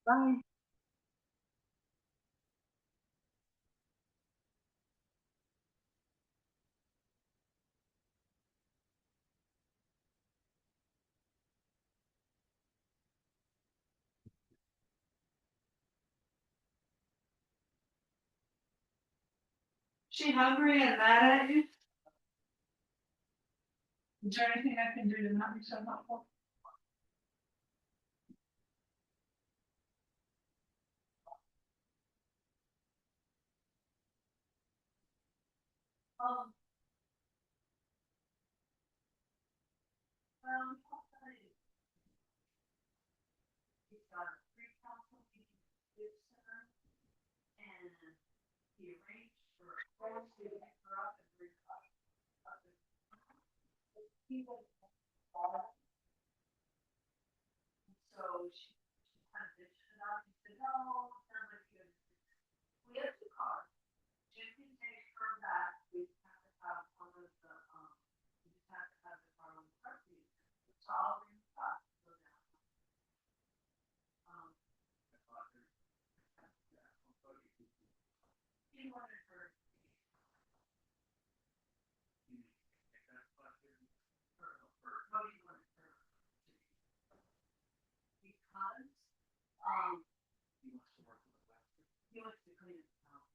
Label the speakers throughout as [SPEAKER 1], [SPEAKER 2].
[SPEAKER 1] Bye. She hungry and mad at you? Is there anything I can do to not be so helpful? Um, well, he's got a free council meeting this center, and he arranged for folks to pick her up and bring her up. He was far, so she kind of bitched it out. He said, no, sounds like you. We have two cars. Jim can take her back. We have to have one of the, we just have to have the car on the property. So I'll bring the car. So now, um, he wanted her, what he wanted her because, um, he wants to clean his house.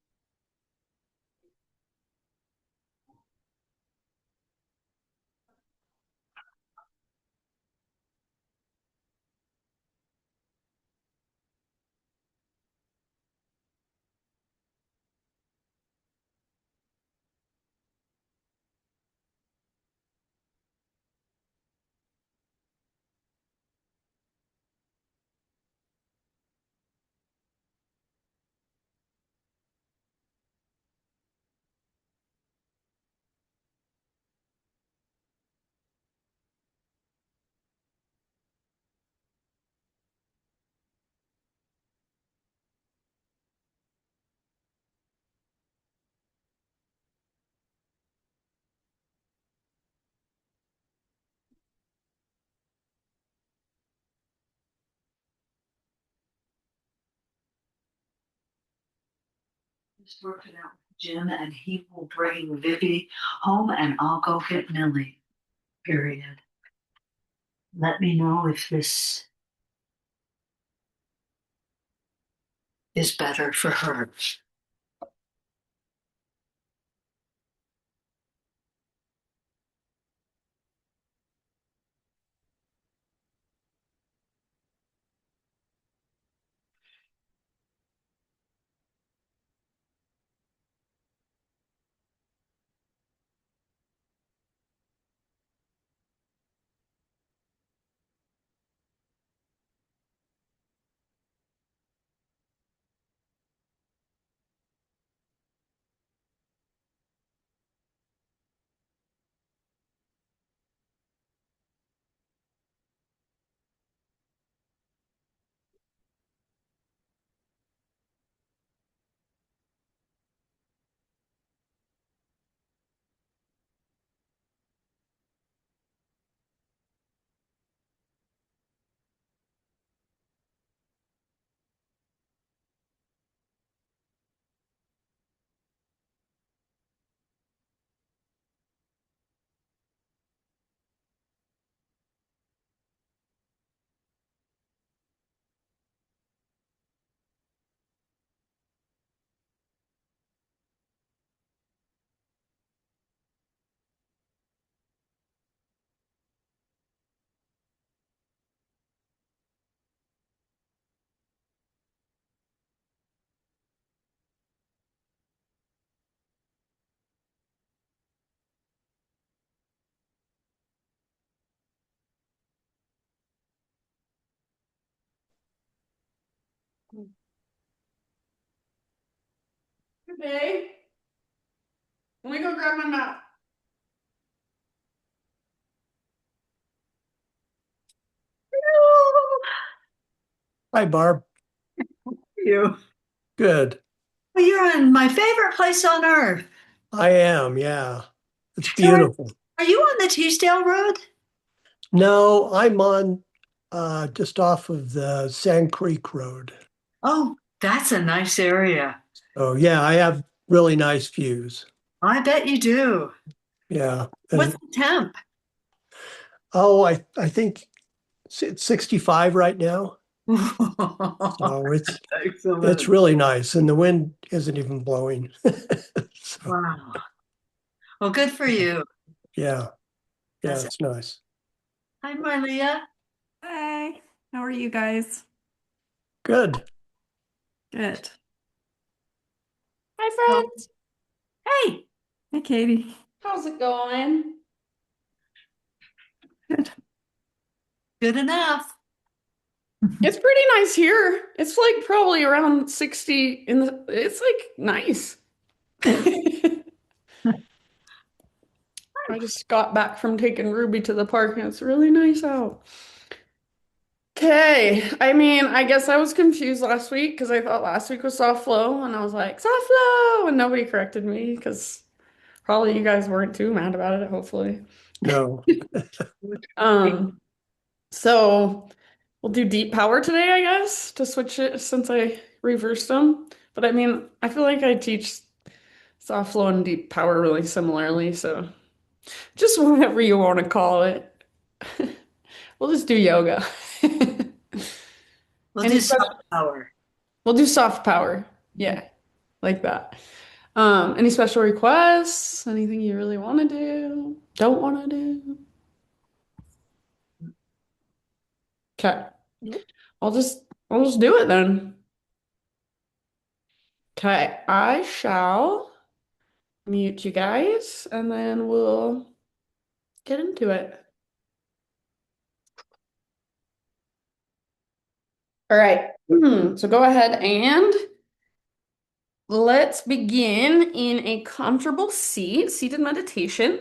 [SPEAKER 1] Just working out with Jim and he will bring Vicky home and I'll go get Millie. Period. Let me know if this is better for her. Good day. Let me go grab my map.
[SPEAKER 2] Hi, Barb.
[SPEAKER 1] You.
[SPEAKER 2] Good.
[SPEAKER 1] Well, you're in my favorite place on earth.
[SPEAKER 2] I am, yeah. It's
[SPEAKER 1] So
[SPEAKER 2] beautiful.
[SPEAKER 1] are you on the Teasdale Road?
[SPEAKER 2] No, I'm on just off of the Sand Creek Road.
[SPEAKER 3] Oh, that's a nice area.
[SPEAKER 2] Oh yeah, I have really nice views.
[SPEAKER 3] I bet you do.
[SPEAKER 2] Yeah.
[SPEAKER 3] What's the temp?
[SPEAKER 2] Oh, I think it's 65 right now. So it's
[SPEAKER 3] Excellent.
[SPEAKER 2] really nice, and the wind isn't even blowing. So
[SPEAKER 3] Wow. Well, good for you.
[SPEAKER 2] yeah, yeah,
[SPEAKER 3] That's
[SPEAKER 2] it's nice.
[SPEAKER 3] Hi, Marlia.
[SPEAKER 4] Hi, how are you guys?
[SPEAKER 2] Good.
[SPEAKER 4] Good.
[SPEAKER 5] Hi,
[SPEAKER 3] Well,
[SPEAKER 5] friends.
[SPEAKER 3] hey,
[SPEAKER 4] Hey, Katie.
[SPEAKER 5] How's it going?
[SPEAKER 4] Good.
[SPEAKER 3] good enough.
[SPEAKER 5] It's pretty nice here. It's like probably around 60 it's like nice. I just got back from taking Ruby to the park and it's really nice out. Okay, I mean, I guess I was confused last week because I thought last week was soft flow and I was like, soft flow, and nobody corrected me because probably you guys weren't too mad about it, hopefully.
[SPEAKER 2] No.
[SPEAKER 5] Um, so we'll do deep power today, I guess, to switch it since I reversed them. But I mean, I feel like I teach soft flow and deep power really similarly, so just whatever you want to call it. We'll just do yoga.
[SPEAKER 3] We'll
[SPEAKER 5] Any
[SPEAKER 3] do
[SPEAKER 5] special,
[SPEAKER 3] soft power.
[SPEAKER 5] we'll do soft power. Yeah, like that. Any special requests? Anything you really want to do? Don't want to do? Okay. I'll just do it then. Okay, I shall mute you guys and then we'll get into it. All right. So go ahead and let's begin in a comfortable seat, seated meditation.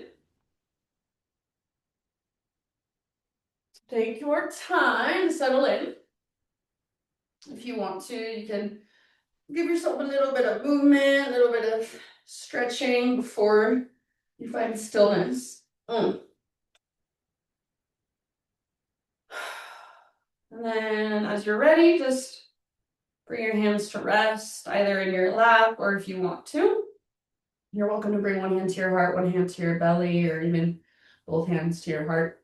[SPEAKER 5] Take your time to settle in. If you want to, you can give yourself a little bit of movement, a little bit of stretching before you find stillness. And then as you're ready, just bring your hands to rest, either in your lap or if you want to. You're welcome to bring one hand to your heart, one hand to your belly, or even both hands to your heart.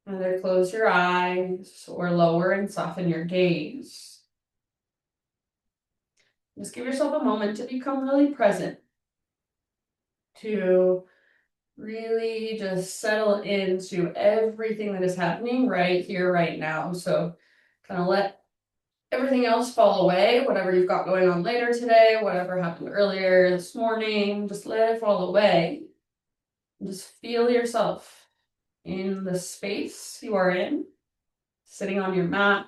[SPEAKER 5] Either close your eyes or lower and soften your gaze. Just give yourself a moment to become really present, to really just settle into everything that is happening right here, right now. So kind of let everything else fall away, whatever you've got going on later today, whatever happened earlier this morning, just let it fall away. And just feel yourself in the space you are in, sitting on your mat.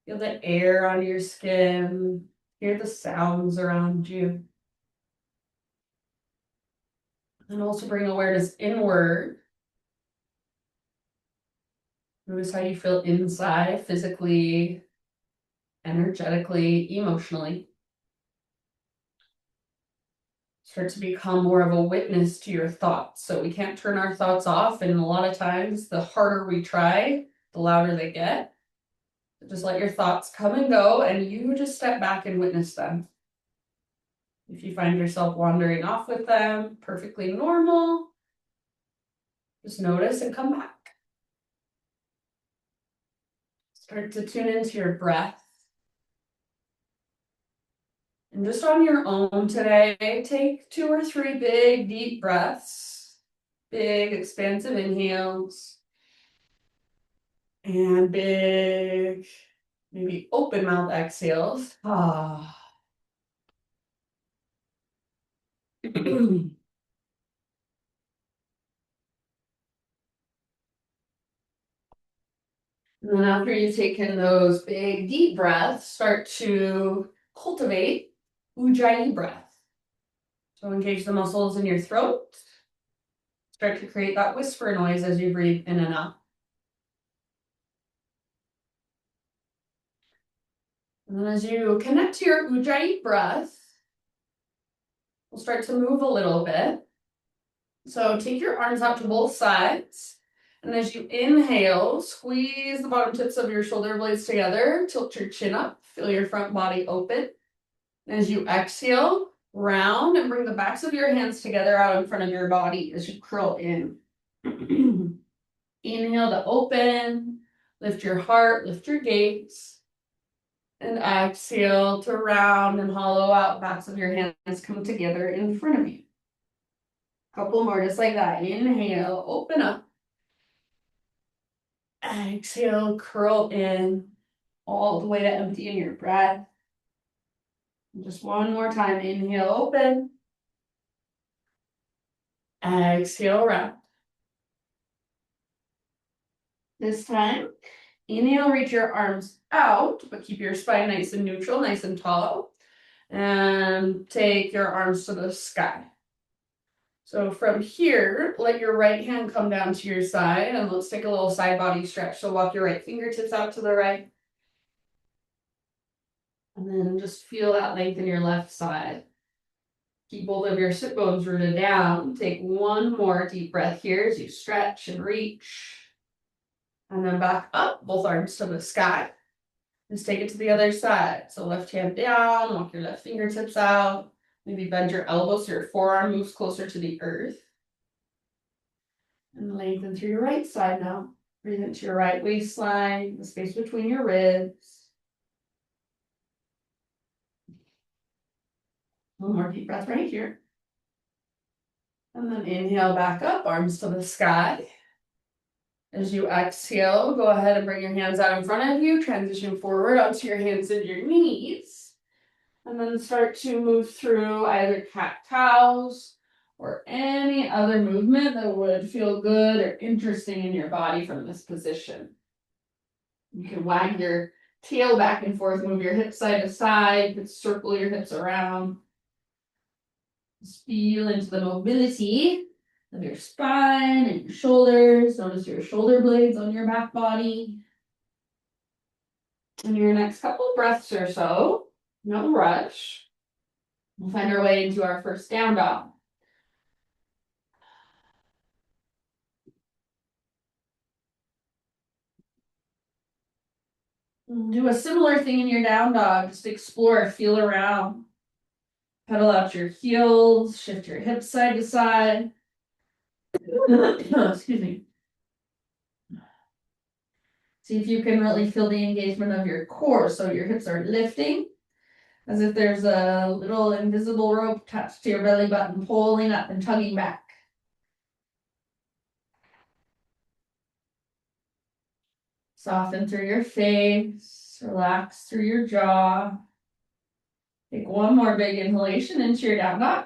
[SPEAKER 5] Feel the air on your skin, hear the sounds around you. And also bring awareness inward. Notice how you feel inside, physically, energetically, emotionally. Start to become more of a witness to your thoughts. So we can't turn our thoughts off, and a lot of times, the harder we try, the louder they get. So just let your thoughts come and go, and you just step back and witness them. If you find yourself wandering off with them, perfectly normal. Just notice and come back. Start to tune into your breath. And just on your own today, take 2 or 3 big, deep breaths. Big, expansive inhales. And big, maybe open mouth exhales. And then after you've taken those big, deep breaths, start to cultivate Ujjayi breath. So engage the muscles in your throat. Start to create that whisper noise as you breathe in and out. And then as you connect to your Ujjayi breath, we'll start to move a little bit. So take your arms out to both sides And as you inhale, squeeze the bottom tips of your shoulder blades together, tilt your chin up, feel your front body open. And as you exhale, round and bring the backs of your hands together out in front of your body as you curl in. Inhale to open, lift your heart, lift your gaze. And exhale to round and hollow out, backs of your hands come together in front of you. Couple more just like that. Inhale, open up. Exhale, curl in all the way to empty in your breath. And just one more time. Inhale, open. Exhale, round. This time, inhale, reach your arms out, but keep your spine nice and neutral, nice and tall. And take your arms to the sky. So from here, let your right hand come down to your side, and let's take a little side body stretch. So walk your right fingertips out to the right. And then just feel that length in your left side. Keep both of your sit bones rooted down. Take one more deep breath here as you stretch and reach. And then back up, both arms to the sky. Just take it to the other side. So left hand down, walk your left fingertips out. Maybe bend your elbows so your forearm moves closer to the earth. And lengthen through your right side now. Breathe into your right waistline, the space between your ribs. One more deep breath right here. And then inhale back up, arms to the sky. As you exhale, go ahead and bring your hands out in front of you. Transition forward onto your hands and your knees. And then start to move through either cat-cows or any other movement that would feel good or interesting in your body from this position. You can wag your tail back and forth, move your hips side to side, you can circle your hips around. Just feel into the mobility of your spine and your shoulders. Notice your shoulder blades on your back body. In your next couple of breaths or so, no rush, we'll find our way into our first down dog. Do a similar thing in your down dog. Just explore, feel around. Pedal out your heels, shift your hips side to side. Excuse me. See if you can really feel the engagement of your core. So your hips are lifting, as if there's a little invisible rope attached to your belly button, pulling up and tugging back. Soften through your face, relax through your jaw. Take one more big inhalation into your down dog.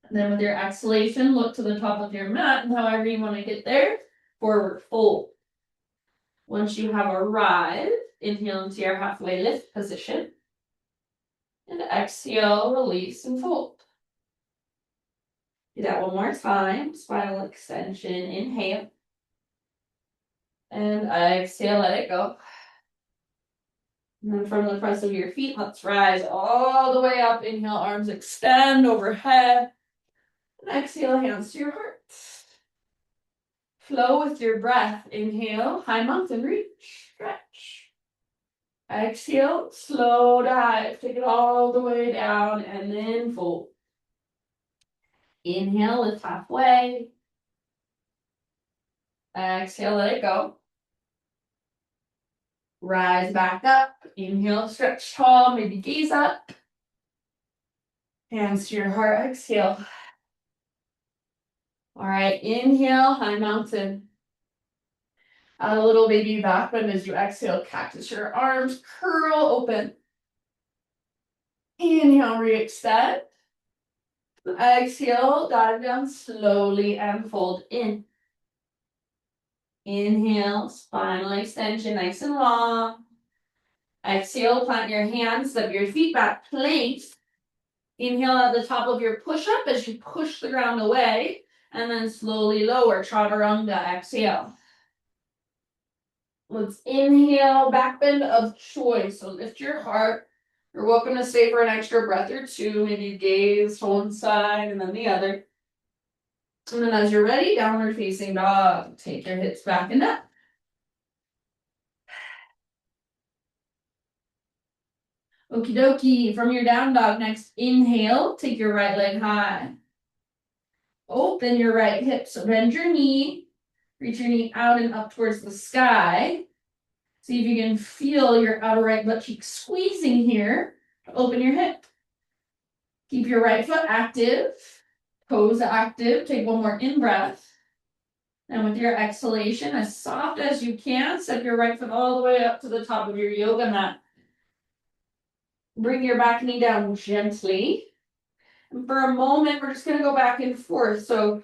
[SPEAKER 5] And then with your exhalation, look to the top of your mat, and however you want to get there, forward fold. Once you have arrived, inhale into your halfway lift position. And exhale, release and fold. Do that one more time. Spinal extension, inhale. And exhale, let it go. And then from the press of your feet, let's rise all the way up. Inhale, arms extend overhead. And exhale, hands to your heart. Flow with your breath. Inhale, high mountain reach, stretch. Exhale, slow dive. Take it all the way down and then fold. Inhale, lift halfway. Exhale, let it go. Rise back up. Inhale, stretch tall, maybe gaze up. Hands to your heart, exhale. All right, inhale, high mountain. Add a little baby back bend as you exhale, cactus your arms, curl open. Inhale, re-extend. Exhale, dive down slowly and fold in. Inhale, spinal extension, nice and long. Exhale, plant your hands, step your feet back, plank. Inhale at the top of your push-up as you push the ground away, and then slowly lower, chaturanga, exhale. Let's inhale, back bend of choice. So lift your heart. You're welcome to stay for an extra breath or two. Maybe gaze to one side and then the other. And then as you're ready, downward facing dog. Take your hips back and up. Okie dokie. From your down dog, next inhale, take your right leg high. Open your right hip, so bend your knee. Reach your knee out and up towards the sky. See if you can feel your outer right butt cheek squeezing here. Open your hip. Keep your right foot active. Toes active. Take one more in-breath. And with your exhalation, as soft as you can, step your right foot all the way up to the top of your yoga mat. Bring your back knee down gently. And for a moment, we're just going to go back and forth. So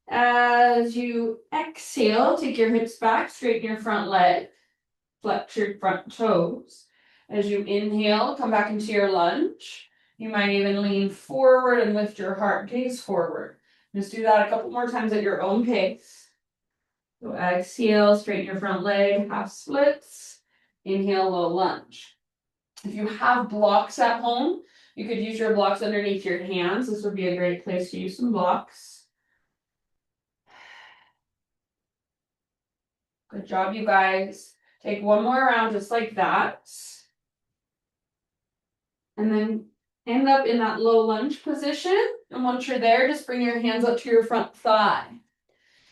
[SPEAKER 5] as you exhale, take your hips back, straighten your front leg, flex your front toes. As you inhale, come back into your lunge. You might even lean forward and lift your heart, gaze forward. Just do that a couple more times at your own pace. So exhale, straighten your front leg, half splits. Inhale, low lunge. If you have blocks at home, you could use your blocks underneath your hands. This would be a great place to use some blocks. Good job, you guys. Take one more round just like that. And then end up in that low lunge position. And once you're there, just bring your hands up to your front thigh.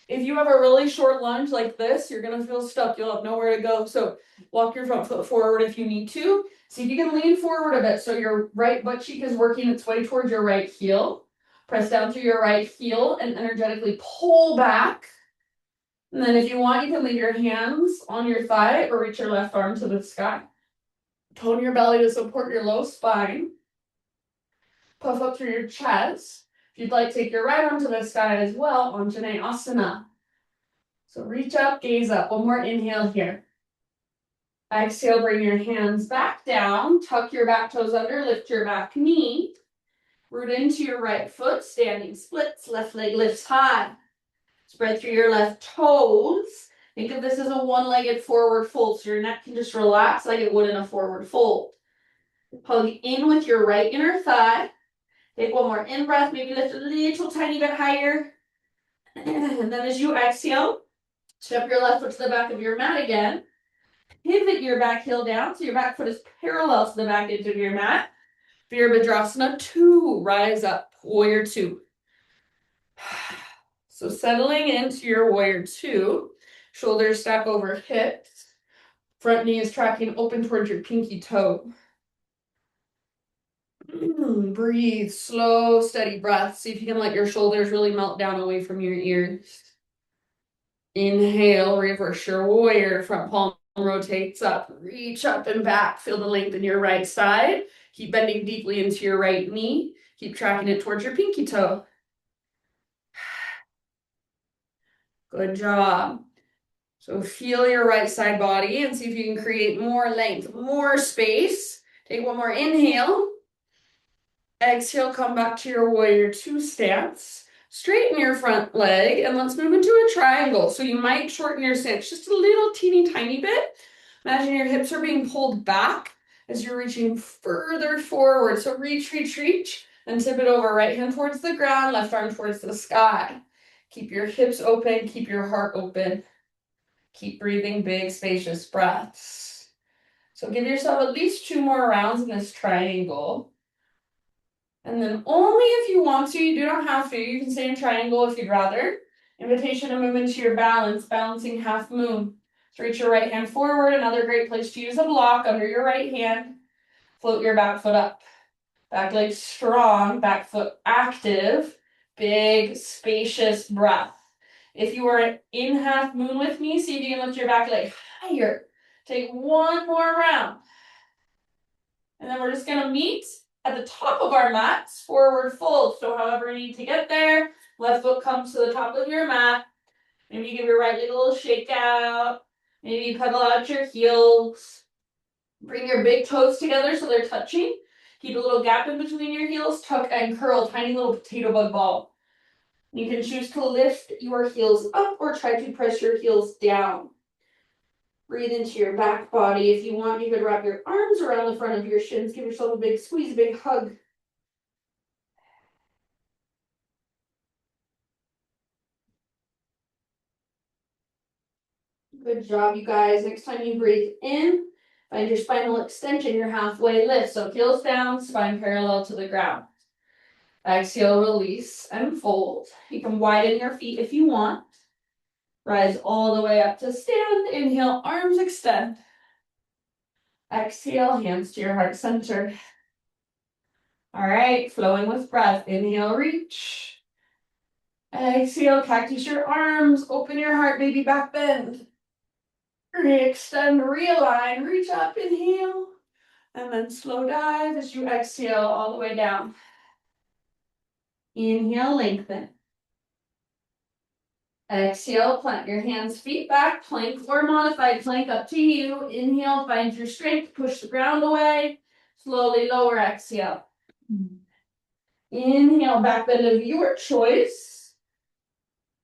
[SPEAKER 5] If you have a really short lunge like this, you're going to feel stuck. You'll have nowhere to go. So walk your front foot forward if you need to. See if you can lean forward a bit so your right butt cheek is working its way towards your right heel. Press down through your right heel and energetically pull back. And then if you want, you can leave your hands on your thigh or reach your left arm to the sky. Tone your belly to support your low spine. Puff up through your chest. If you'd like, take your right arm to the sky as well, Anjaneyasana. So reach up, gaze up. One more inhale here. Exhale, bring your hands back down. Tuck your back toes under, lift your back knee. Root into your right foot, standing splits, left leg lifts high. Spread through your left toes. Think of this as a one-legged forward fold, so your neck can just relax like it would in a forward fold. Hug in with your right inner thigh. Take one more in-breath, maybe lift a little tiny bit higher. And then as you exhale, step your left foot to the back of your mat again. Pivot your back heel down so your back foot is parallel to the back edge of your mat. Virabhadrasana 2, rise up, warrior 2. So settling into your warrior 2, shoulders stack over hips. Front knee is tracking open towards your pinky toe. Breathe, slow, steady breath. See if you can let your shoulders really melt down away from your ears. Inhale, reverse your warrior. Front palm rotates up. Reach up and back. Feel the length in your right side. Keep bending deeply into your right knee. Keep tracking it towards your pinky toe. Good job. So feel your right side body and see if you can create more length, more space. Take one more inhale. Exhale, come back to your warrior 2 stance. Straighten your front leg and let's move into a triangle. So you might shorten your stance just a little teeny tiny bit. Imagine your hips are being pulled back as you're reaching further forward. So reach, reach, reach, and tip it over. Right hand towards the ground, left arm towards the sky. Keep your hips open, keep your heart open. Keep breathing big, spacious breaths. So give yourself at least 2 more rounds in this triangle. And then only if you want to, you do not have to. You can stay in triangle if you'd rather. Invitation to move into your balance, balancing half moon. So reach your right hand forward. Another great place to use a block under your right hand. Float your back foot up. Back leg strong, back foot active. Big, spacious breath. If you are in half moon with me, see if you can lift your back leg higher. Take one more round. And then we're just going to meet at the top of our mats, forward fold. So however you need to get there, left foot comes to the top of your mat. Maybe you give your right leg a little shake out. Maybe you pedal out your heels. Bring your big toes together so they're touching. Keep a little gap in between your heels. Tuck and curl, tiny little potato bug ball. You can choose to lift your heels up or try to press your heels down. Breathe into your back body. If you want, you could wrap your arms around the front of your shins. Give yourself a big squeeze, a big hug. Good job, you guys. Next time you breathe in, find your spinal extension, your halfway lift. So heels down, spine parallel to the ground. Exhale, release and fold. You can widen your feet if you want. Rise all the way up to stand. Inhale, arms extend. Exhale, hands to your heart center. All right, flowing with breath. Inhale, reach. Exhale, cactus your arms. Open your heart, baby back bend. Re-extend, realign, reach up, inhale. And then slow dive as you exhale all the way down. Inhale, lengthen. Exhale, plant your hands, feet back, plank or modified plank, up to you. Inhale, find your strength, push the ground away. Slowly lower, exhale. Inhale, back bend of your choice.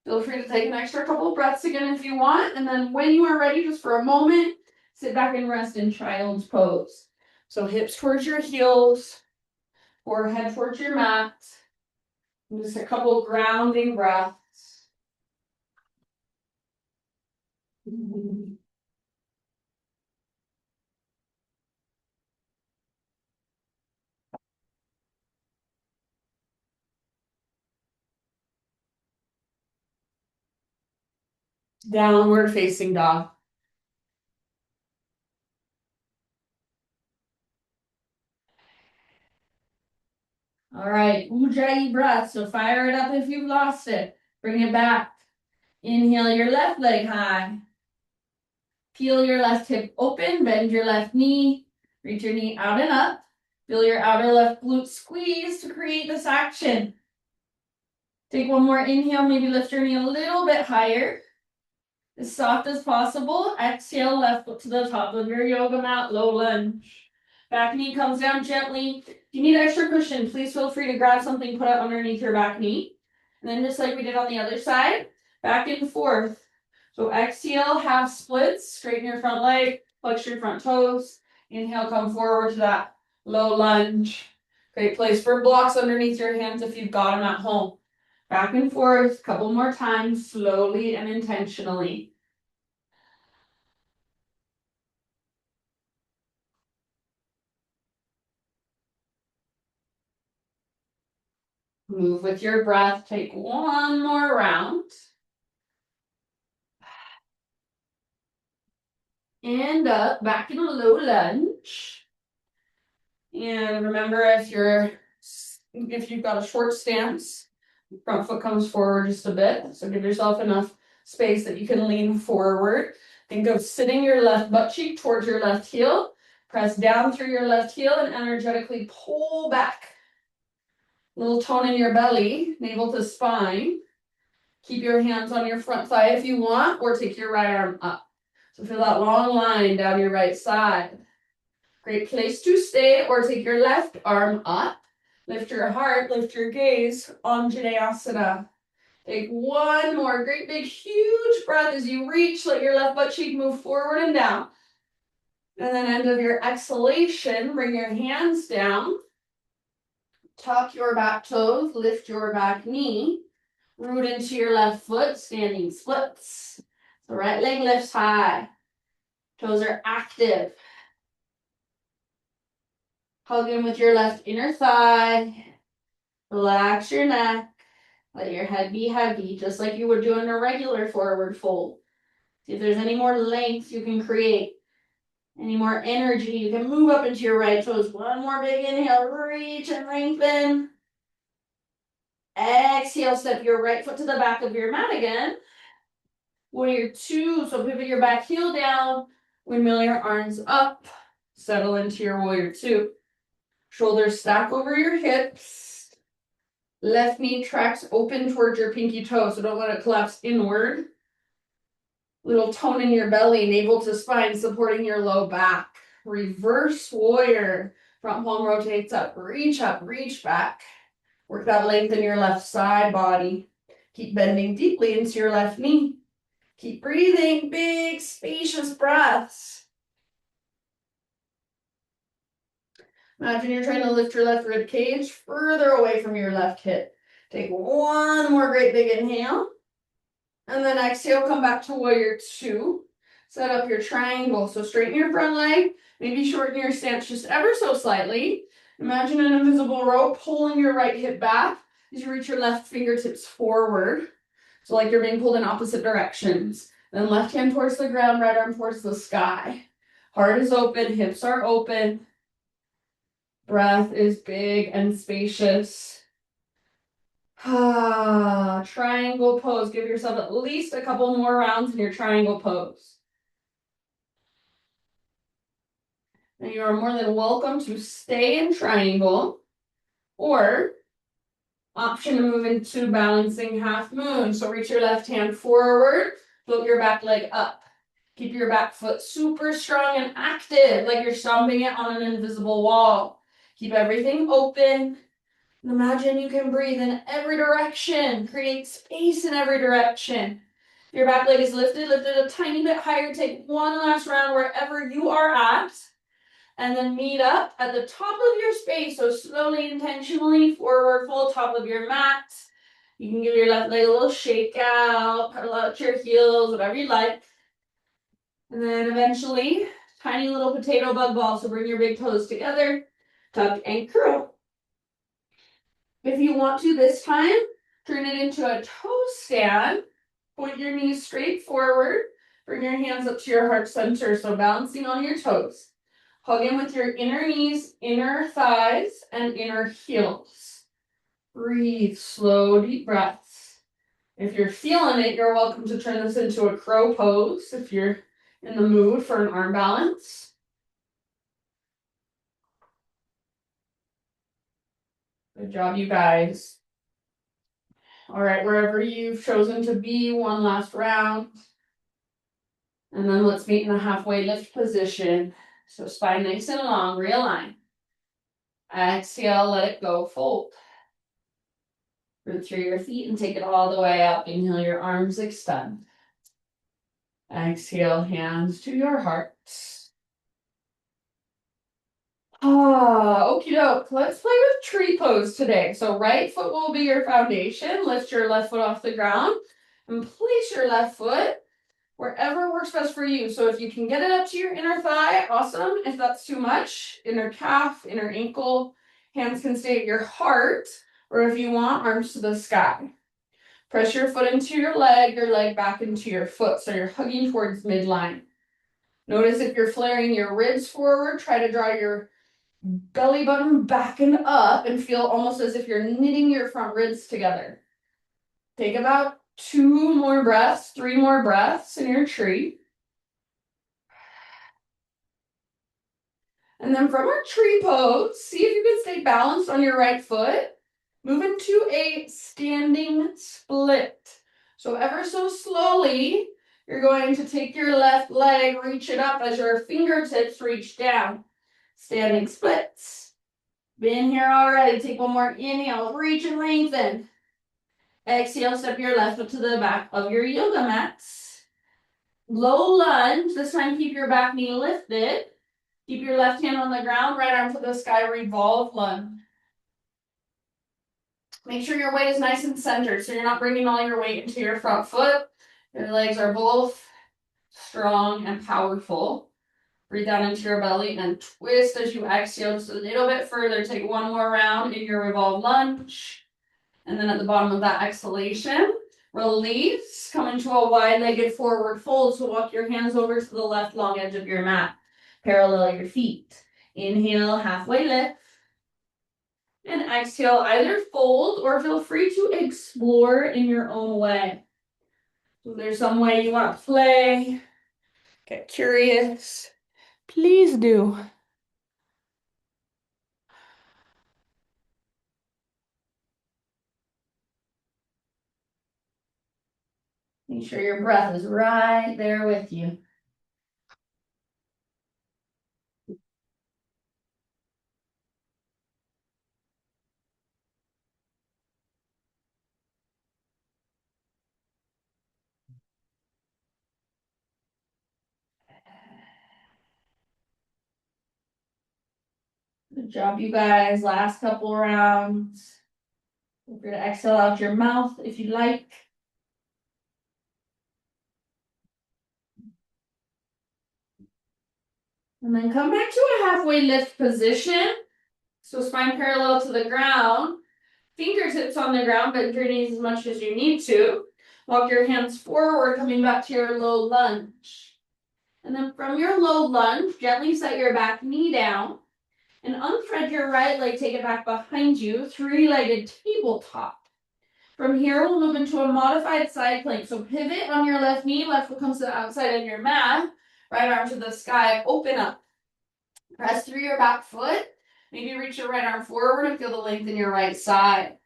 [SPEAKER 5] Feel free to take an extra couple breaths again if you want. And then when you are ready, just for a moment, sit back and rest in child's pose. So hips towards your heels, forehead towards your mat. And just a couple grounding breaths. Downward facing dog. All right, Ujjayi breath. So fire it up if you've lost it. Bring it back. Inhale your left leg high. Peel your left hip open, bend your left knee. Reach your knee out and up. Feel your outer left glute squeeze to create this action. Take one more inhale, maybe lift your knee a little bit higher. As soft as possible. Exhale, left foot to the top of your yoga mat, low lunge. Back knee comes down gently. If you need extra cushion, please feel free to grab something, put it underneath your back knee. And then just like we did on the other side, back and forth. So exhale, half splits, straighten your front leg, flex your front toes. Inhale, come forward to that low lunge. Great place for blocks underneath your hands if you've got them at home. Back and forth, couple more times, slowly and intentionally. Move with your breath. Take one more round. And up, back in a low lunge. And remember, if you've got a short stance, front foot comes forward just a bit. So give yourself enough space that you can lean forward. Think of sitting your left butt cheek towards your left heel. Press down through your left heel and energetically pull back. Little tone in your belly, navel to spine. Keep your hands on your front thigh if you want, or take your right arm up. So feel that long line down your right side. Great place to stay, or take your left arm up. Lift your heart, lift your gaze, Anjaneyasana. Take one more great big huge breath as you reach, let your left butt cheek move forward and down. And then end of your exhalation, bring your hands down. Tuck your back toes, lift your back knee. Root into your left foot, standing splits. The right leg lifts high. Toes are active. Hug in with your left inner thigh. Relax your neck. Let your head be heavy, just like you would do in a regular forward fold. See if there's any more length you can create. Any more energy. You can move up into your right toes. One more big inhale. Reach and lengthen. Exhale, step your right foot to the back of your mat again. Warrior two, so pivot your back heel down. Windmill your arms up. Settle into your warrior two. Shoulders stack over your hips. Left knee tracks open towards your pinky toe, so don't let it collapse inward. Little tone in your belly, navel to spine, supporting your low back. Reverse warrior. Front palm rotates up, reach back. Work that length in your left side body. Keep bending deeply into your left knee. Keep breathing, big, spacious breaths. Imagine you're trying to lift your left rib cage further away from your left hip. Take one more great big inhale. And then exhale, come back to warrior two. set up your triangle. So straighten your front leg, maybe shorten your stance just ever so slightly. Imagine an invisible rope pulling your right hip back as you reach your left fingertips forward. So like you're being pulled in opposite directions. Then left hand towards the ground, right arm towards the sky. Heart is open, hips are open. Breath is big and spacious. Triangle pose. Give yourself at least a couple more rounds in your triangle pose. And you are more than welcome to stay in triangle or option to move into balancing half moon. So reach your left hand forward, float your back leg up. Keep your back foot super strong and active, like you're stomping it on an invisible wall. Keep everything open. And imagine you can breathe in every direction. Create space in every direction. If your back leg is lifted, lift it a tiny bit higher. Take one last round wherever you are at. And then meet up at the top of your space. So slowly, intentionally, forward fold, top of your mat. You can give your left leg a little shake out, pedal out your heels, whatever you like. And then eventually, tiny little potato bug ball. So bring your big toes together, tuck and curl. If you want to this time, turn it into a toe stand. Point your knees straight forward. Bring your hands up to your heart center. So balancing on your toes. Hug in with your inner knees, inner thighs, and inner heels. Breathe, slow, deep breaths. If you're feeling it, you're welcome to turn this into a crow pose if you're in the mood for an arm balance. Good job, you guys. All right, wherever you've chosen to be, one last round. And then let's meet in a halfway lift position. So spine nice and long, realign. Exhale, let it go, fold. Root through your feet and take it all the way up. Inhale, your arms extend. Exhale, hands to your heart. Okie doke. Let's play with tree pose today. So right foot will be your foundation. Lift your left foot off the ground and place your left foot wherever works best for you. So if you can get it up to your inner thigh, awesome. If that's too much, inner calf, inner ankle, hands can stay at your heart, or if you want, arms to the sky. Press your foot into your leg back into your foot, so you're hugging towards midline. Notice if you're flaring your ribs forward, try to draw your belly button back and up and feel almost as if you're knitting your front ribs together. Take about 2 more breaths, 3 more breaths in your tree. And then from our tree pose, see if you can stay balanced on your right foot. Move into a standing split. So ever so slowly, you're going to take your left leg, reach it up as your fingertips reach down. Standing splits. Been here already. Take one more inhale, reach and lengthen. Exhale, step your left foot to the back of your yoga mats. Low lunge. This time keep your back knee lifted. Keep your left hand on the ground, right arm to the sky, revolve lunge. Make sure your weight is nice and centered, so you're not bringing all your weight into your front foot. Your legs are both strong and powerful. Breathe down into your belly and twist as you exhale just a little bit further. Take one more round in your revolve lunge. And then at the bottom of that exhalation, release. Come into a wide-legged forward fold. So walk your hands over to the left long edge of your mat. Parallel your feet. Inhale, halfway lift. And exhale, either fold or feel free to explore in your own way. So if there's some way you want to play, get curious, please do. Make sure your breath is right there with you. Good job, you guys. Last couple rounds. Feel free to exhale out your mouth if you like. And then come back to a halfway lift position. So spine parallel to the ground. Fingertips on the ground, bend your knees as much as you need to. Walk your hands forward, coming back to your low lunge. And then from your low lunge, gently set your back knee down and unthread your right leg, take it back behind you, three-legged tabletop. From here, we'll move into a modified side plank. So pivot on your left knee, left foot comes to the outside of your mat, right arm to the sky, open up. Press through your back foot. Maybe reach your right arm forward and feel the length in your right side.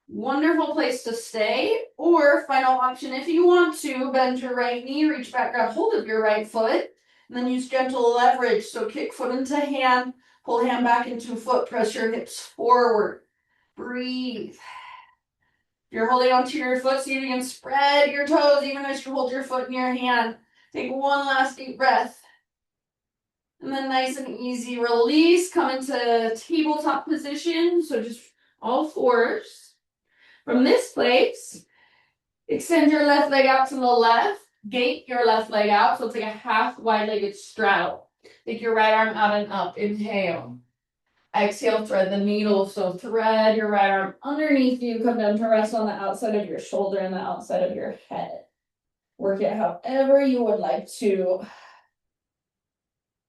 [SPEAKER 5] Wonderful place to stay. Or final option, if you want to, bend your right knee, reach back, grab hold of your right foot, and then use gentle leverage. So kick foot into hand, pull hand back into foot, press your hips forward. Breathe. You're holding onto your foot, so you can spread your toes even as you hold your foot in your hand. Take one last deep breath. And then nice and easy release, come into tabletop position. So just all fours. From this place, extend your left leg out to the left. Gate your left leg out. So it's like a half wide-legged straddle. Take your right arm out and up. Inhale. Exhale, thread the needle. So thread your right arm underneath you. Come down to rest on the outside of your shoulder and the outside of your head. Work it however you would like to.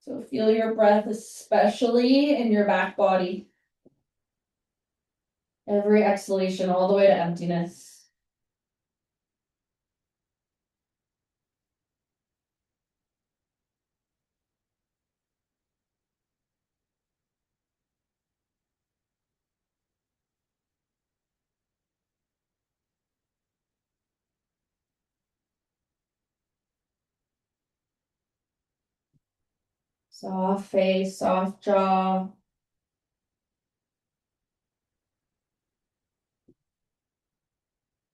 [SPEAKER 5] So feel your breath, especially in your back body. Every exhalation all the way to emptiness. Soft face, soft jaw.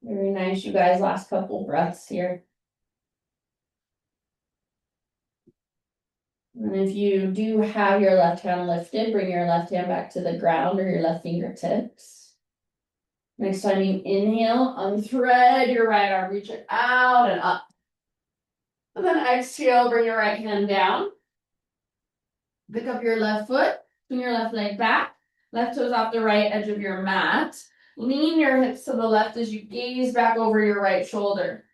[SPEAKER 5] Very nice, you guys. Last couple breaths here. And if you do have your left hand lifted, bring your left hand back to the ground or your left fingertips. Next time you inhale, unthread your right arm, reach it out and up. And then exhale, bring your right hand down. Pick up your left foot, swing your left leg back, left toes off the right edge of your mat. Lean your hips to the left as you gaze back over your right shoulder.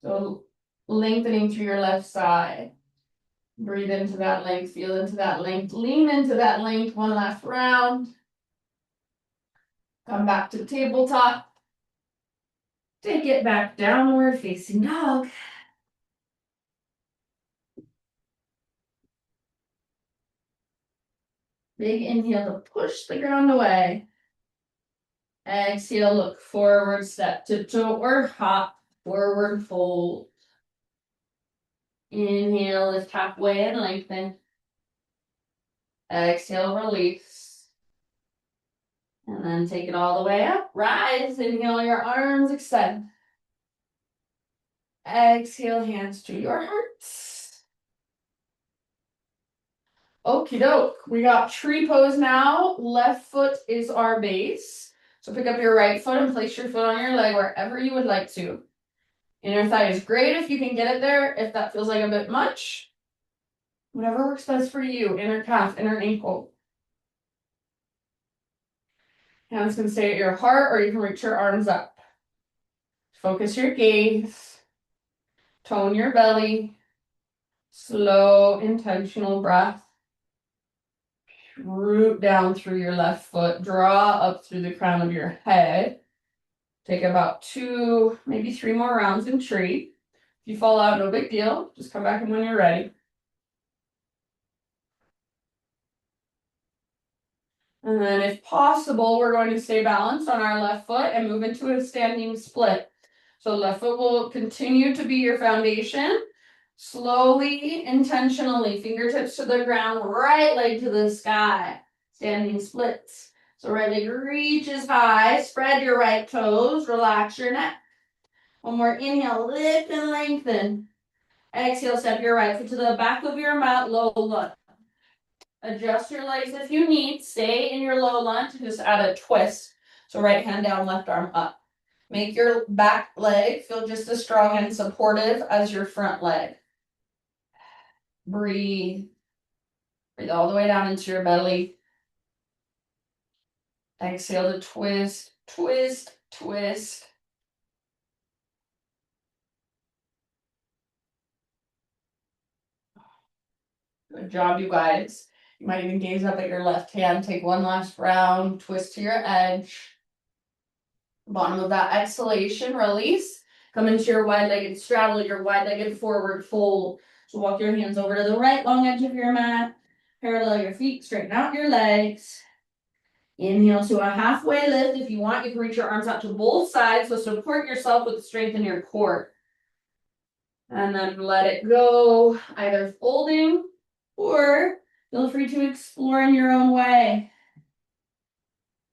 [SPEAKER 5] So lengthening through your left side. Breathe into that length, feel into that length, lean into that length. One last round. Come back to tabletop. Take it back downward facing dog. Big inhale to push the ground away. Exhale, look forward, step tiptoe or hop, forward fold. Inhale, lift halfway and lengthen. Exhale, release. And then take it all the way up. Rise, inhale, your arms extend. Exhale, hands to your hearts. Okie doke, we got tree pose now. Left foot is our base. So pick up your right foot and place your foot on your leg wherever you would like to. Inner thigh is great if you can get it there. If that feels like a bit much, whatever works best for you. Inner calf, inner ankle. Hands can stay at your heart or you can reach your arms up. Focus your gaze. Tone your belly. Slow, intentional breath. Root down through your left foot. Draw up through the crown of your head. Take about 2, maybe 3 more rounds in tree. If you fall out, no big deal. Just come back in when you're ready. And then if possible, we're going to stay balanced on our left foot and move into a standing split. So left foot will continue to be your foundation. Slowly, intentionally, fingertips to the ground, right leg to the sky. Standing splits. So right leg reaches high, spread your right toes, relax your neck. One more inhale, lift and lengthen. Exhale, step your right foot to the back of your mat, low lunge. Adjust your legs if you need. Stay in your low lunge, just add a twist. So right hand down, left arm up. Make your back leg feel just as strong and supportive as your front leg. Breathe. Breathe all the way down into your belly. Exhale to twist, twist, twist. Good job, you guys. You might even gaze up at your left hand. Take one last round. Twist to your edge. Bottom of that exhalation, release. Come into your wide-legged straddle, your wide-legged forward fold. So walk your hands over to the right long edge of your mat. Parallel your feet, straighten out your legs. Inhale to a halfway lift. If you want, you can reach your arms out to both sides. So support yourself with strength in your core. And then let it go, either folding or feel free to explore in your own way.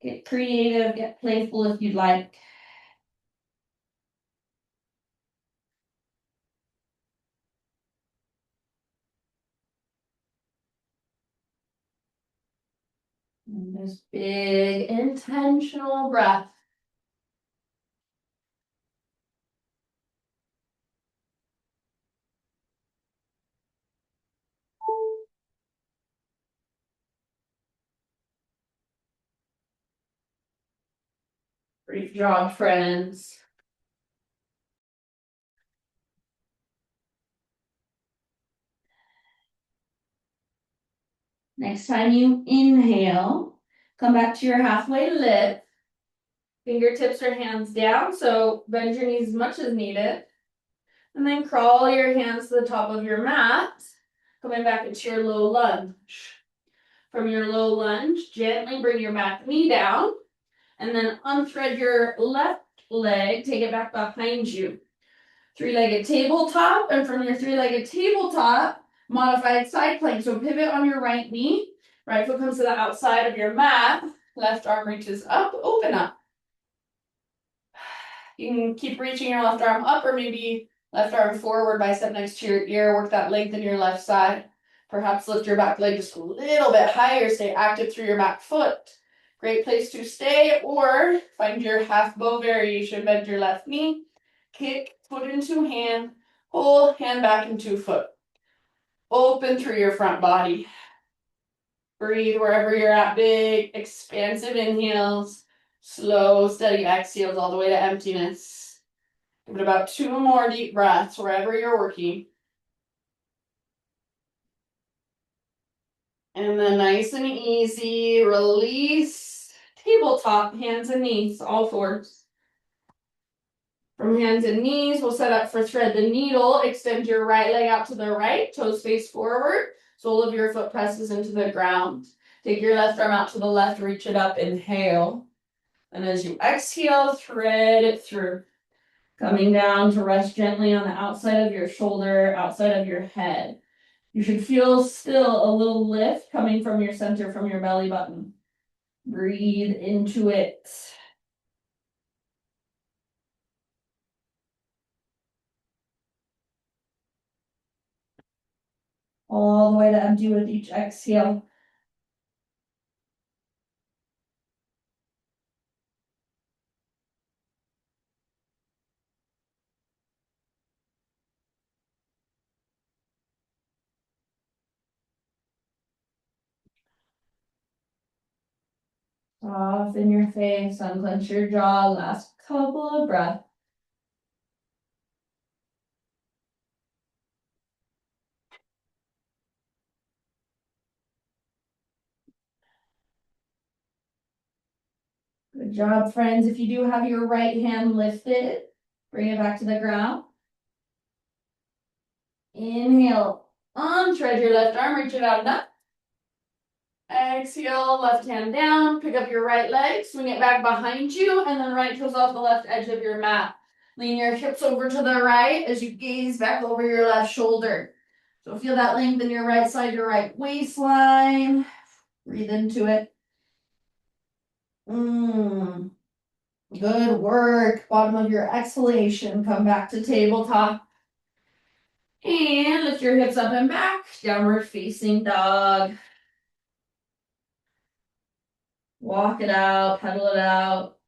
[SPEAKER 5] Get creative, get playful if you'd like. And this big intentional breath. Great job, friends. Next time you inhale, come back to your halfway lift. Fingertips or hands down, so bend your knees as much as needed. And then crawl your hands to the top of your mat, coming back into your low lunge. From your low lunge, gently bring your back knee down, and then unthread your left leg, take it back behind you. Three-legged tabletop, and from your three-legged tabletop, modified side plank. So pivot on your right knee, right foot comes to the outside of your mat, left arm reaches up, open up. You can keep reaching your left arm up, or maybe left arm forward, bicep next to your ear, work that length in your left side. Perhaps lift your back leg just a little bit higher, stay active through your back foot. Great place to stay, or find your half bow variation, bend your left knee, kick, foot into hand, pull, hand back into foot. Open through your front body. Breathe wherever you're at, big, expansive inhales, slow, steady exhales all the way to emptiness. Give it about 2 more deep breaths wherever you're working. And then nice and easy, release, tabletop, hands and knees, all fours. From hands and knees, we'll set up for thread the needle. Extend your right leg out to the right, toes face forward. Sole of your foot presses into the ground. Take your left arm out to the left, reach it up, inhale. And as you exhale, thread it through. Coming down to rest gently on the outside of your shoulder, outside of your head. You should feel still a little lift coming from your center, from your belly button. Breathe into it. All the way to empty with each exhale. Soften your face, unclench your jaw, last couple of breaths. Good job, friends. If you do have your right hand lifted, bring it back to the ground. Inhale, untread your left arm, reach it out and up. Exhale, left hand down, pick up your right leg, swing it back behind you, and then right toes off the left edge of your mat. Lean your hips over to the right as you gaze back over your left shoulder. So feel that length in your right side, your right waistline. Breathe into it. Good work. Bottom of your exhalation, come back to tabletop. And lift your hips up and back, downward facing dog. Walk it out, pedal it out.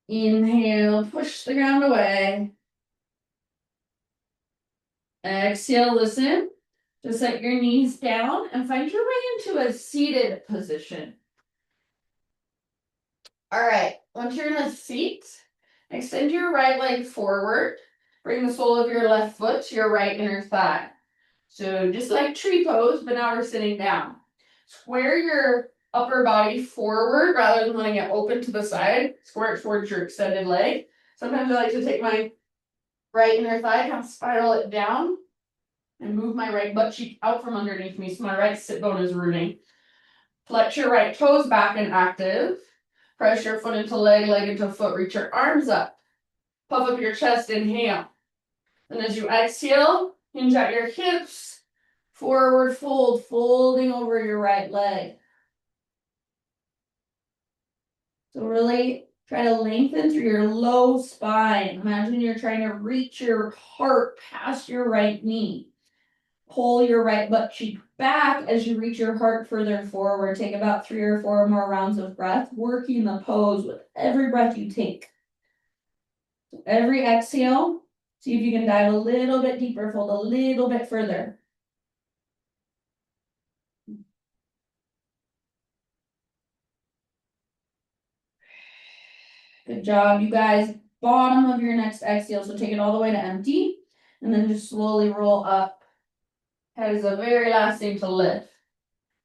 [SPEAKER 5] Inhale, push the ground away. Exhale, listen. Just set your knees down and find your way into a seated position. All right, once you're in a seat, extend your right leg forward. Bring the sole of your left foot to your right inner thigh. So just like tree pose, but now we're sitting down. Square your upper body forward rather than letting it open to the side. Square it towards your extended leg. Sometimes I like to take my right inner thigh, kind of spiral it down, and move my right butt cheek out from underneath me so my right sit bone is rooting. Flex your right toes back and active. Press your foot into leg, leg into foot. Reach your arms up. Puff up your chest, inhale. And as you exhale, hinge at your hips. Forward fold, folding over your right leg. So really try to lengthen through your low spine. Imagine you're trying to reach your heart past your right knee. Pull your right butt cheek back as you reach your heart further forward. Take about 3 or 4 more rounds of breath, working the pose with every breath you take. So every exhale, see if you can dive a little bit deeper, fold a little bit further. Good job, you guys. Bottom of your next exhale, so take it all the way to empty, and then just slowly roll up. Head is the very last thing to lift.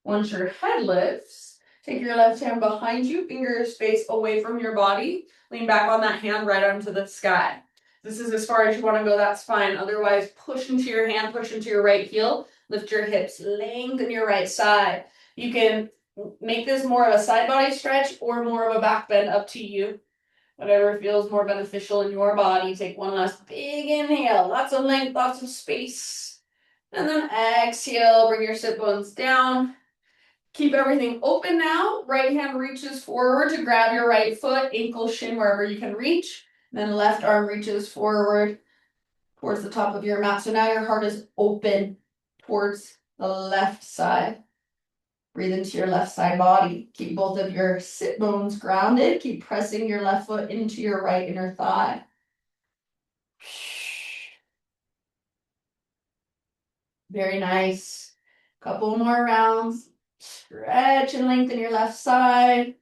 [SPEAKER 5] Once your head lifts, take your left hand behind you, finger space away from your body. Lean back on that hand right onto the sky. This is as far as you want to go, that's fine. Otherwise, push into your hand, push into your right heel, lift your hips, lengthen your right side. You can make this more of a side body stretch or more of a back bend, up to you. Whatever feels more beneficial in your body. Take one last big inhale, lots of length, lots of space. And then exhale, bring your sit bones down. Keep everything open now. Right hand reaches forward to grab your right foot, ankle, shin, wherever you can reach. Then left arm reaches forward towards the top of your mat. So now your heart is open towards the left side. Breathe into your left side body. Keep both of your sit bones grounded. Keep pressing your left foot into your right inner thigh. Very nice. Couple more rounds. Stretch and lengthen your left side.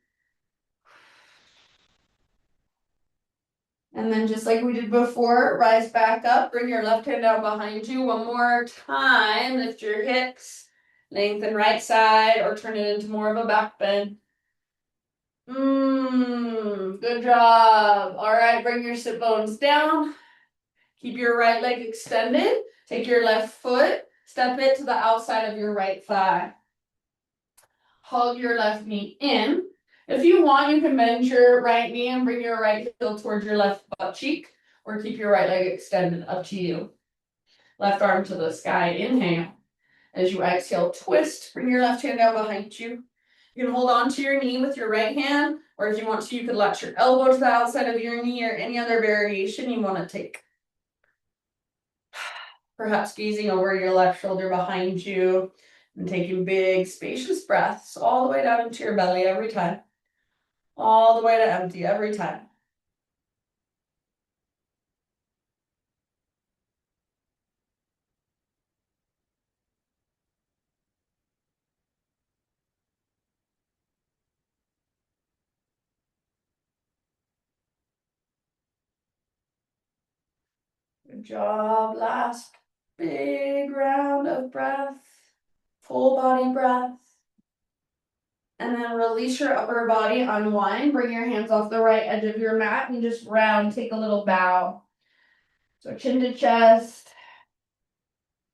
[SPEAKER 5] And then just like we did before, rise back up. Bring your left hand down behind you. One more time. Lift your hips. Lengthen right side or turn it into more of a back bend. Good job. All right, bring your sit bones down. Keep your right leg extended. Take your left foot, step it to the outside of your right thigh. Hug your left knee in. If you want, you can bend your right knee and bring your right heel towards your left butt cheek, or keep your right leg extended, up to you. Left arm to the sky, inhale. As you exhale, twist, bring your left hand down behind you. You can hold on to your knee with your right hand, or if you want to, you could latch your elbow to the outside of your knee or any other variation you want to take. Perhaps gazing over your left shoulder behind you and taking big, spacious breaths all the way down into your belly every time. All the way to empty every time. Good job. Last big round of breath. Full body breath. And then release your upper body, unwind. Bring your hands off the right edge of your mat and just round, take a little bow. So chin to chest.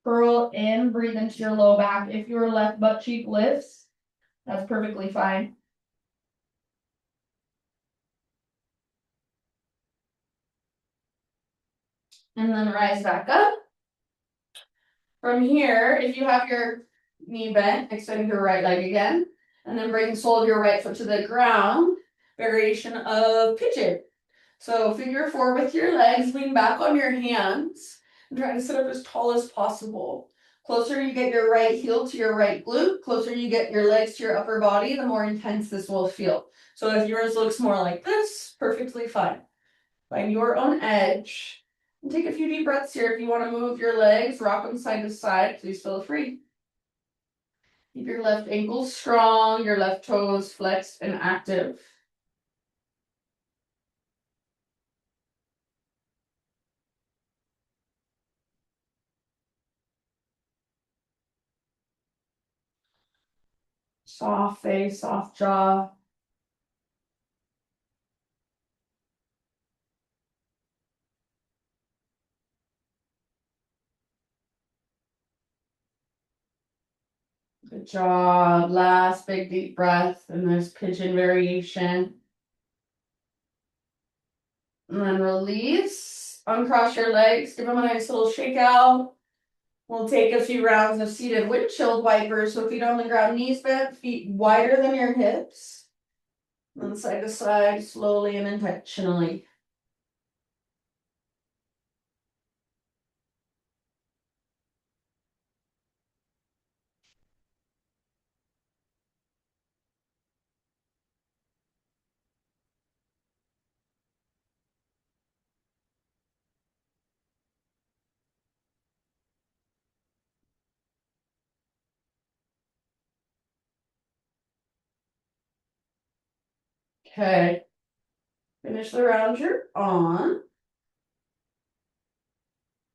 [SPEAKER 5] Curl in, breathe into your low back. If your left butt cheek lifts, that's perfectly fine. And then rise back up. From here, if you have your knee bent, extend your right leg again. And then bring the sole of your right foot to the ground. Variation of pigeon. So figure four with your legs, lean back on your hands, and try to sit up as tall as possible. Closer you get your right heel to your right glute, closer you get your legs to your upper body, the more intense this will feel. So if yours looks more like this, perfectly fine. Find your own edge. And take a few deep breaths here. If you want to move your legs, rock them side to side, please feel free. Keep your left ankle strong, your left toes flexed and active. Soft face, soft jaw. Good job. Last big deep breath in this pigeon variation. And then release. Uncross your legs. Give them a nice little shake out. We'll take a few rounds of seated windshield wipers. So feet on the ground, knees bent, feet wider than your hips. And side to side, slowly and intentionally. Okay. Finish the round you're on.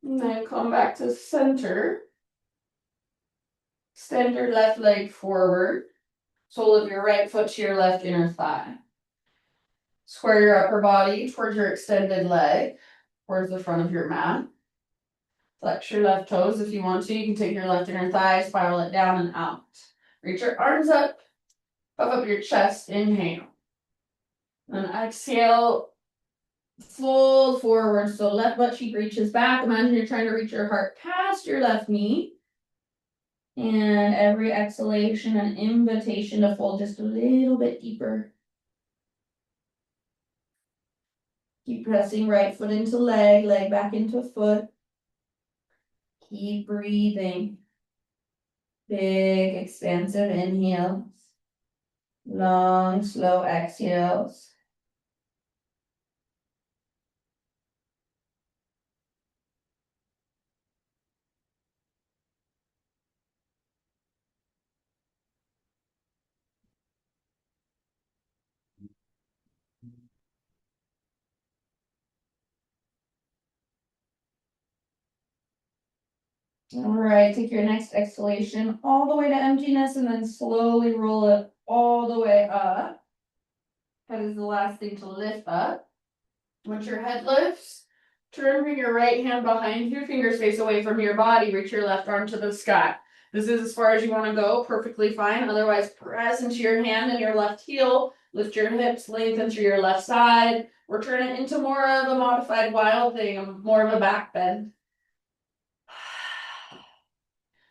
[SPEAKER 5] And then come back to center. Extend your left leg forward. Sole of your right foot to your left inner thigh. Square your upper body towards your extended leg, towards the front of your mat. Flex your left toes if you want to. You can take your left inner thigh, spiral it down and out. Reach your arms up, puff up your chest, inhale. Then exhale, fold forward. So left butt cheek reaches back. Imagine you're trying to reach your heart past your left knee. And every exhalation, an invitation to fold just a little bit deeper. Keep pressing right foot into leg, leg back into foot. Keep breathing. Big, expansive inhales. Long, slow exhales. All right, take your next exhalation all the way to emptiness and then slowly roll it all the way up. That is the last thing to lift up. Once your head lifts, turn your right hand behind you, fingers face away from your body, reach your left arm to the sky. This is as far as you want to go, perfectly fine. Otherwise, press into your hand and your left heel, lift your hips, lengthen through your left side, or turn it into more of a modified wild thing, more of a back bend.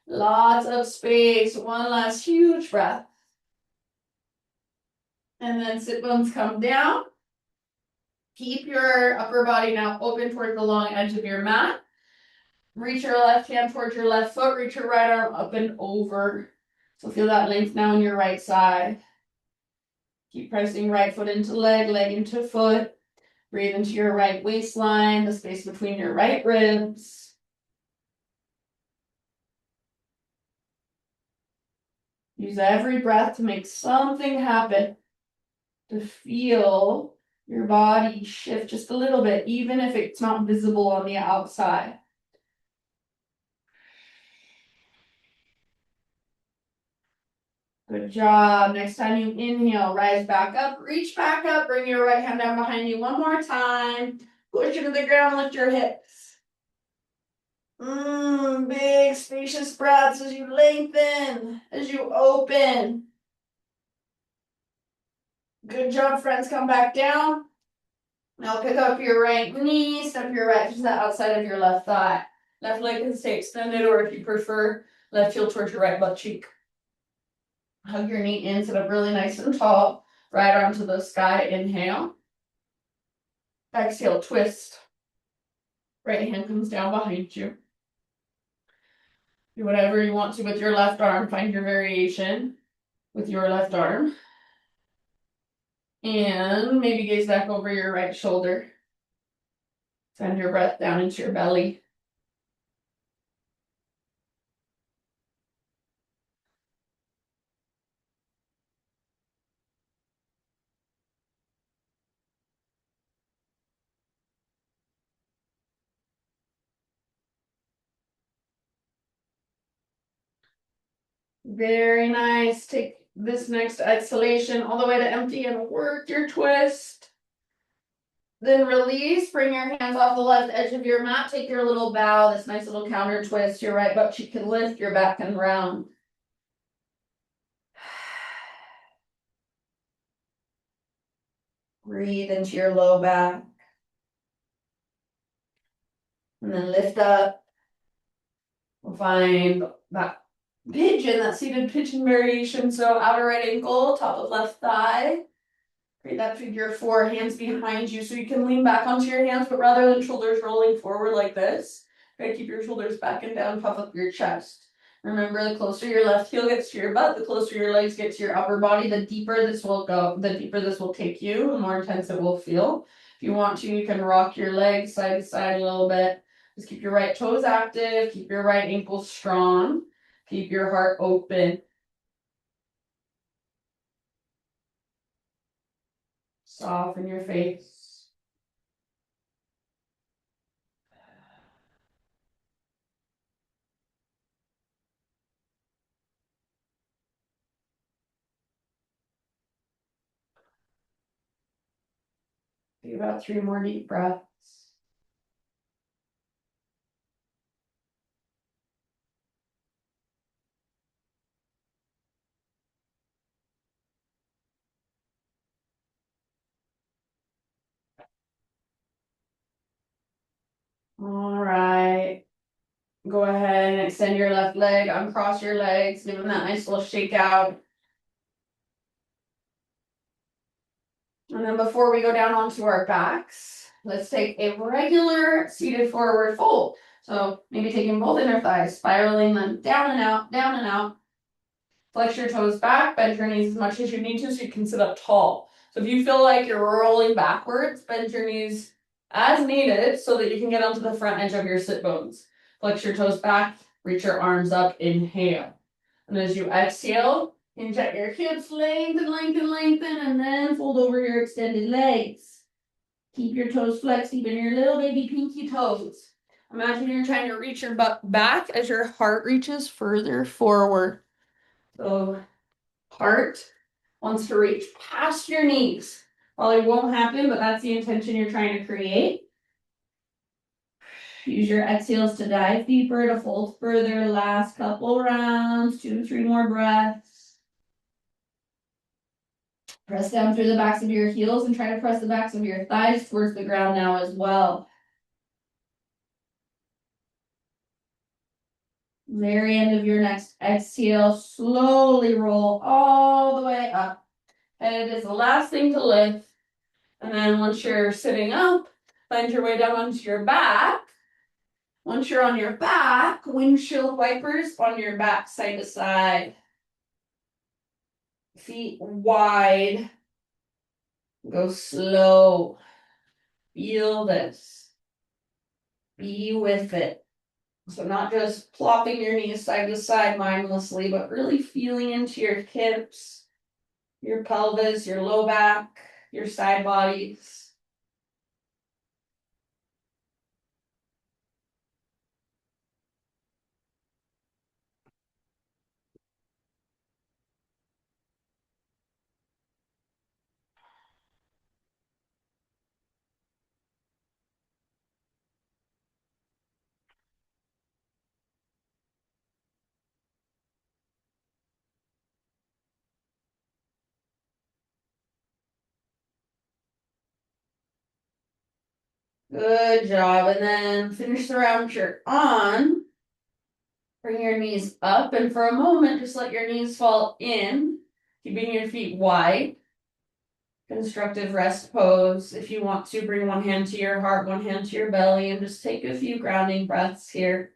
[SPEAKER 5] Lots of space. One last huge breath. And then sit bones come down. Keep your upper body now open toward the long edge of your mat. Reach your left hand towards your left foot. Reach your right arm up and over. So feel that length now in your right side. Keep pressing right foot into leg, leg into foot. Breathe into your right waistline, the space between your right ribs. Use every breath to make something happen, to feel your body shift just a little bit, even if it's not visible on the outside. Good job. Next time you inhale, rise back up, reach back up, bring your right hand down behind you one more time. Push you to the ground, lift your hips. Big spacious breaths as you lengthen, as you open. Good job, friends. Come back down. Now pick up your right knee, step your right to the outside of your left thigh. Left leg can stay extended, or if you prefer, left heel towards your right butt cheek. Hug your knee in, sit up really nice and tall. Right arm to the sky, inhale. Exhale, twist. Right hand comes down behind you. Do whatever you want to with your left arm. Find your variation with your left arm. And maybe gaze back over your right shoulder. Send your breath down into your belly. Very nice. Take this next exhalation all the way to empty and work your twist. Then release, bring your hands off the left edge of your mat. Take your little bow, this nice little counter twist. Your right butt cheek can lift, your back can round. Breathe into your low back. And then lift up. We'll find that pigeon, that seated pigeon variation. So outer right ankle, top of left thigh. Create that figure four, hands behind you so you can lean back onto your hands, but rather than shoulders rolling forward like this, try to keep your shoulders back and down, puff up your chest. Remember, the closer your left heel gets to your butt, the closer your legs get to your upper body, the deeper this will go, the deeper this will take you, the more intense it will feel. If you want to, you can rock your legs side to side a little bit. Just keep your right toes active, keep your right ankle strong, keep your heart open. Soften your face. Take about 3 more deep breaths. All right. Go ahead and extend your left leg, uncross your legs, give them that nice little shake out. And then before we go down onto our backs, let's take a regular seated forward fold. So maybe taking both inner thighs, spiraling them down and out, down and out. Flex your toes back, bend your knees as much as you need to so you can sit up tall. So if you feel like you're rolling backwards, bend your knees as needed so that you can get onto the front edge of your sit bones. Flex your toes back, reach your arms up, inhale. And as you exhale, inject your hips, lengthen, lengthen, lengthen, and then fold over your extended legs. Keep your toes flexed, even your little baby pinky toes. Imagine you're trying to reach your butt back as your heart reaches further forward. So heart wants to reach past your knees. Probably won't happen, but that's the intention you're trying to create. Use your exhales to dive deeper, to fold further. Last couple rounds, 2 to 3 more breaths. Press down through the backs of your heels and try to press the backs of your thighs towards the ground now as well. Very end of your next exhale, slowly roll all the way up. Head is the last thing to lift. And then once you're sitting up, find your way down onto your back. Once you're on your back, windshield wipers on your back, side to side. Feet wide. Go slow. Feel this. Be with it. So not just plopping your knees side to side mindlessly, but really feeling into your hips, your pelvis, your low back, your side bodies. Good job. And then finish the round you're on. Bring your knees up, and for a moment, just let your knees fall in, keeping your feet wide. Constructive rest pose. If you want to, bring one hand to your heart, one hand to your belly, and just take a few grounding breaths here.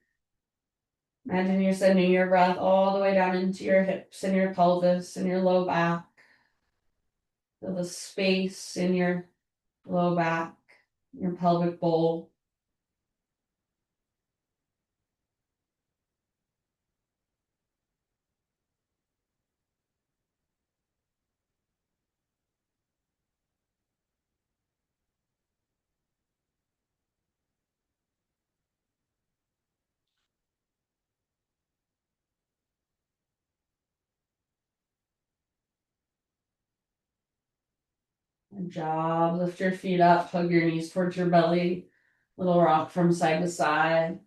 [SPEAKER 5] Imagine you're sending your breath all the way down into your hips and your pelvis and your low back. Feel the space in your low back, your pelvic bowl. Good job. Lift your feet up, hug your knees towards your belly. Little rock from side to side.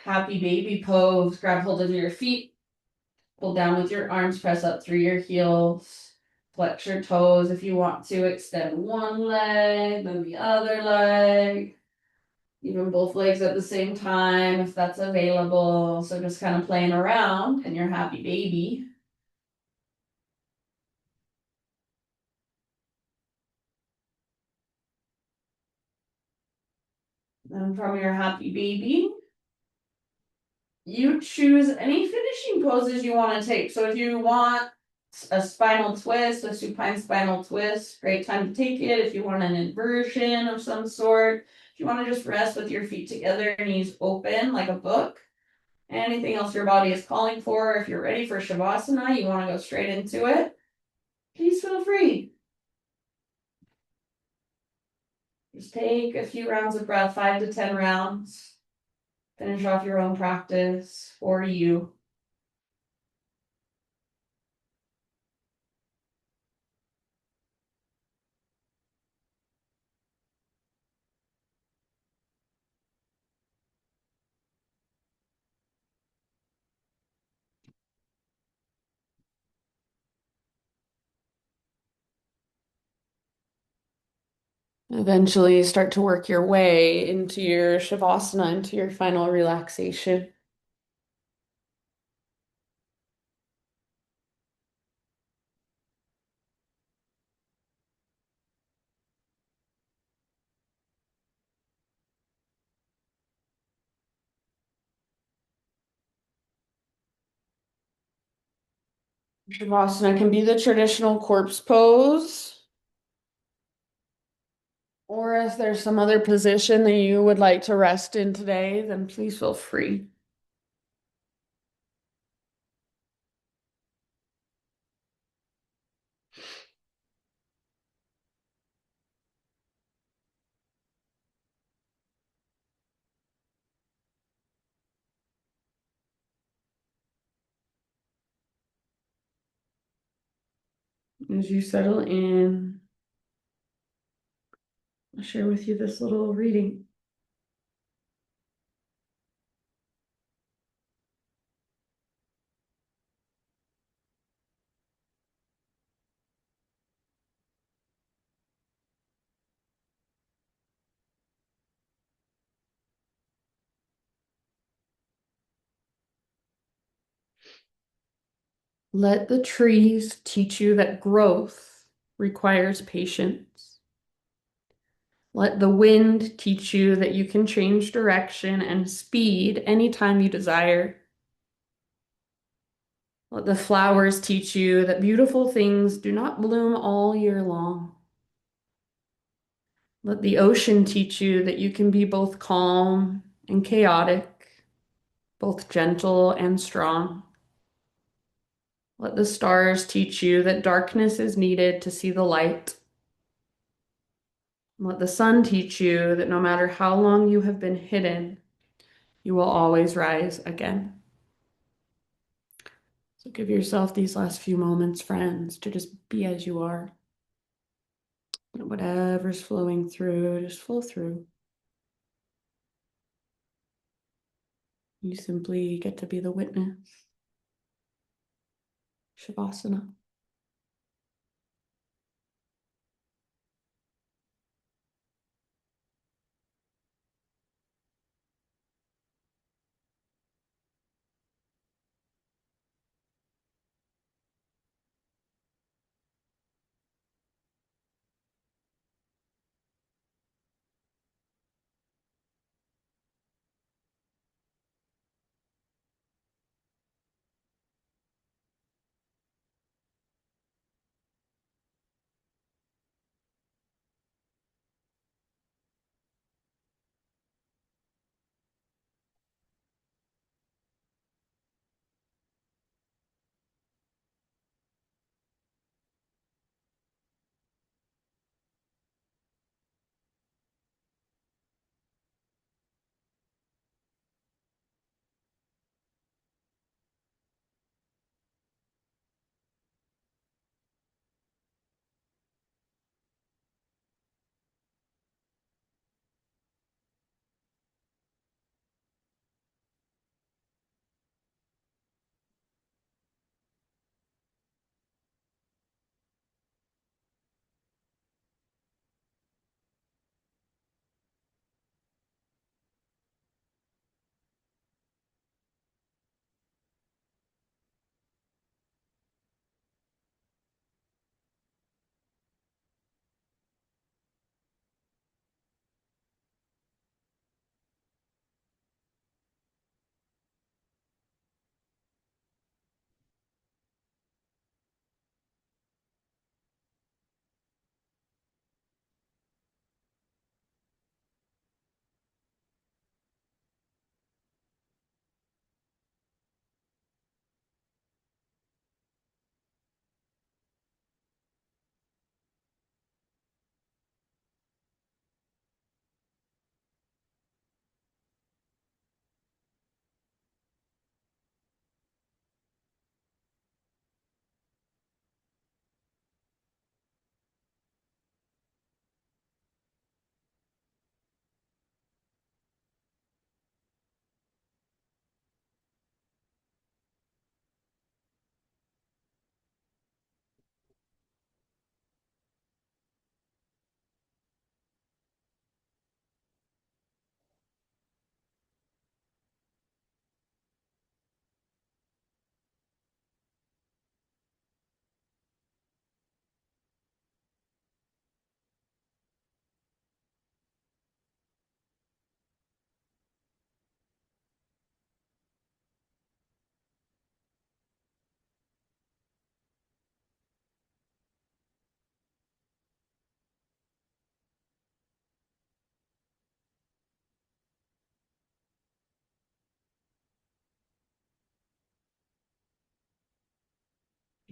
[SPEAKER 5] Happy baby pose. Grab hold of your feet. Pull down with your arms, press up through your heels. Flex your toes if you want to. Extend one leg, then the other leg. Even both legs at the same time if that's available. So just kind of playing around in your happy baby. Then from your happy baby, you choose any finishing poses you want to take. So if you want a spinal twist, a supine spinal twist, great time to take it. If you want an inversion of some sort, if you want to just rest with your feet together, knees open like a book, anything else your body is calling for. If you're ready for Shavasana, you want to go straight into it, please feel free. Just take a few rounds of breath, 5 to 10 rounds. Finish off your own practice for you. Eventually start to work your way into your Shavasana, into your final relaxation. Shavasana can be the traditional corpse pose. Or if there's some other position that you would like to rest in today, then please feel free. As you settle in, I'll share with you this little reading. Let the trees teach you that growth requires patience. Let the wind teach you that you can change direction and speed anytime you desire. Let the flowers teach you that beautiful things do not bloom all year long. Let the ocean teach you that you can be both calm and chaotic, both gentle and strong. Let the stars teach you that darkness is needed to see the light. Let the sun teach you that no matter how long you have been hidden, you will always rise again. So give yourself these last few moments, friends, to just be as you are. Whatever's flowing through, just flow through. You simply get to be the witness. Shavasana.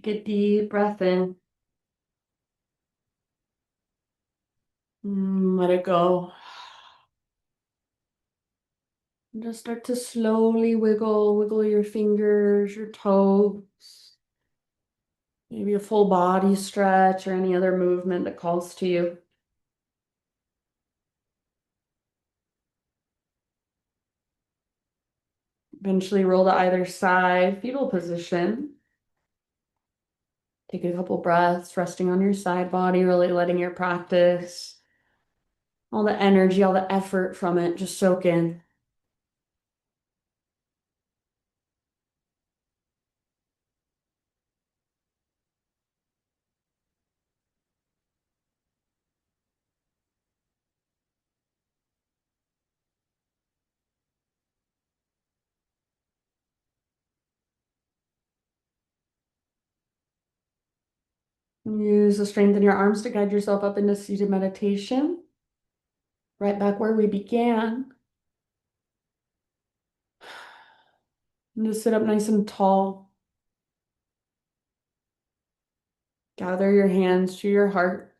[SPEAKER 5] Take a deep breath in. Let it go. And just start to slowly wiggle your fingers, your toes. Maybe a full body stretch or any other movement that calls to you. Eventually roll to either side, fetal position. Take a couple breaths, resting on your side body, really letting your practice, all the energy, all the effort from it just soak in. Use the strength in your arms to guide yourself up into seated meditation. Right back where we began. And just sit up nice and tall. Gather your hands to your heart.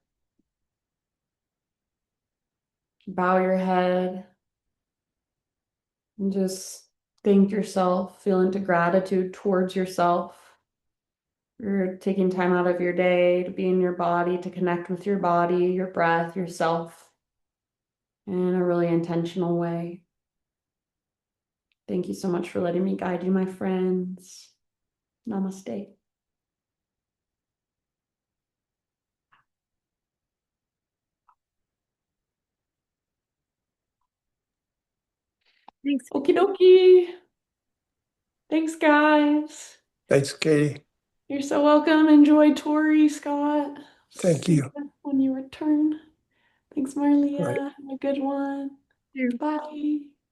[SPEAKER 5] Bow your head. And just thank yourself. Feel into gratitude towards yourself. You're taking time out of your day to be in your body, to connect with your body, your breath, yourself in a really intentional way. Thank you so much for letting me guide you, my friends. Namaste.
[SPEAKER 4] Thanks.
[SPEAKER 5] Okie dokie. Thanks, guys.
[SPEAKER 2] Thanks, Katie.
[SPEAKER 5] You're so welcome. Enjoy Tori, Scott.
[SPEAKER 2] Thank
[SPEAKER 5] See
[SPEAKER 2] you.
[SPEAKER 5] when you return. Thanks, Marlia.
[SPEAKER 2] Right.
[SPEAKER 5] Have a good one.
[SPEAKER 4] You.
[SPEAKER 5] Bye.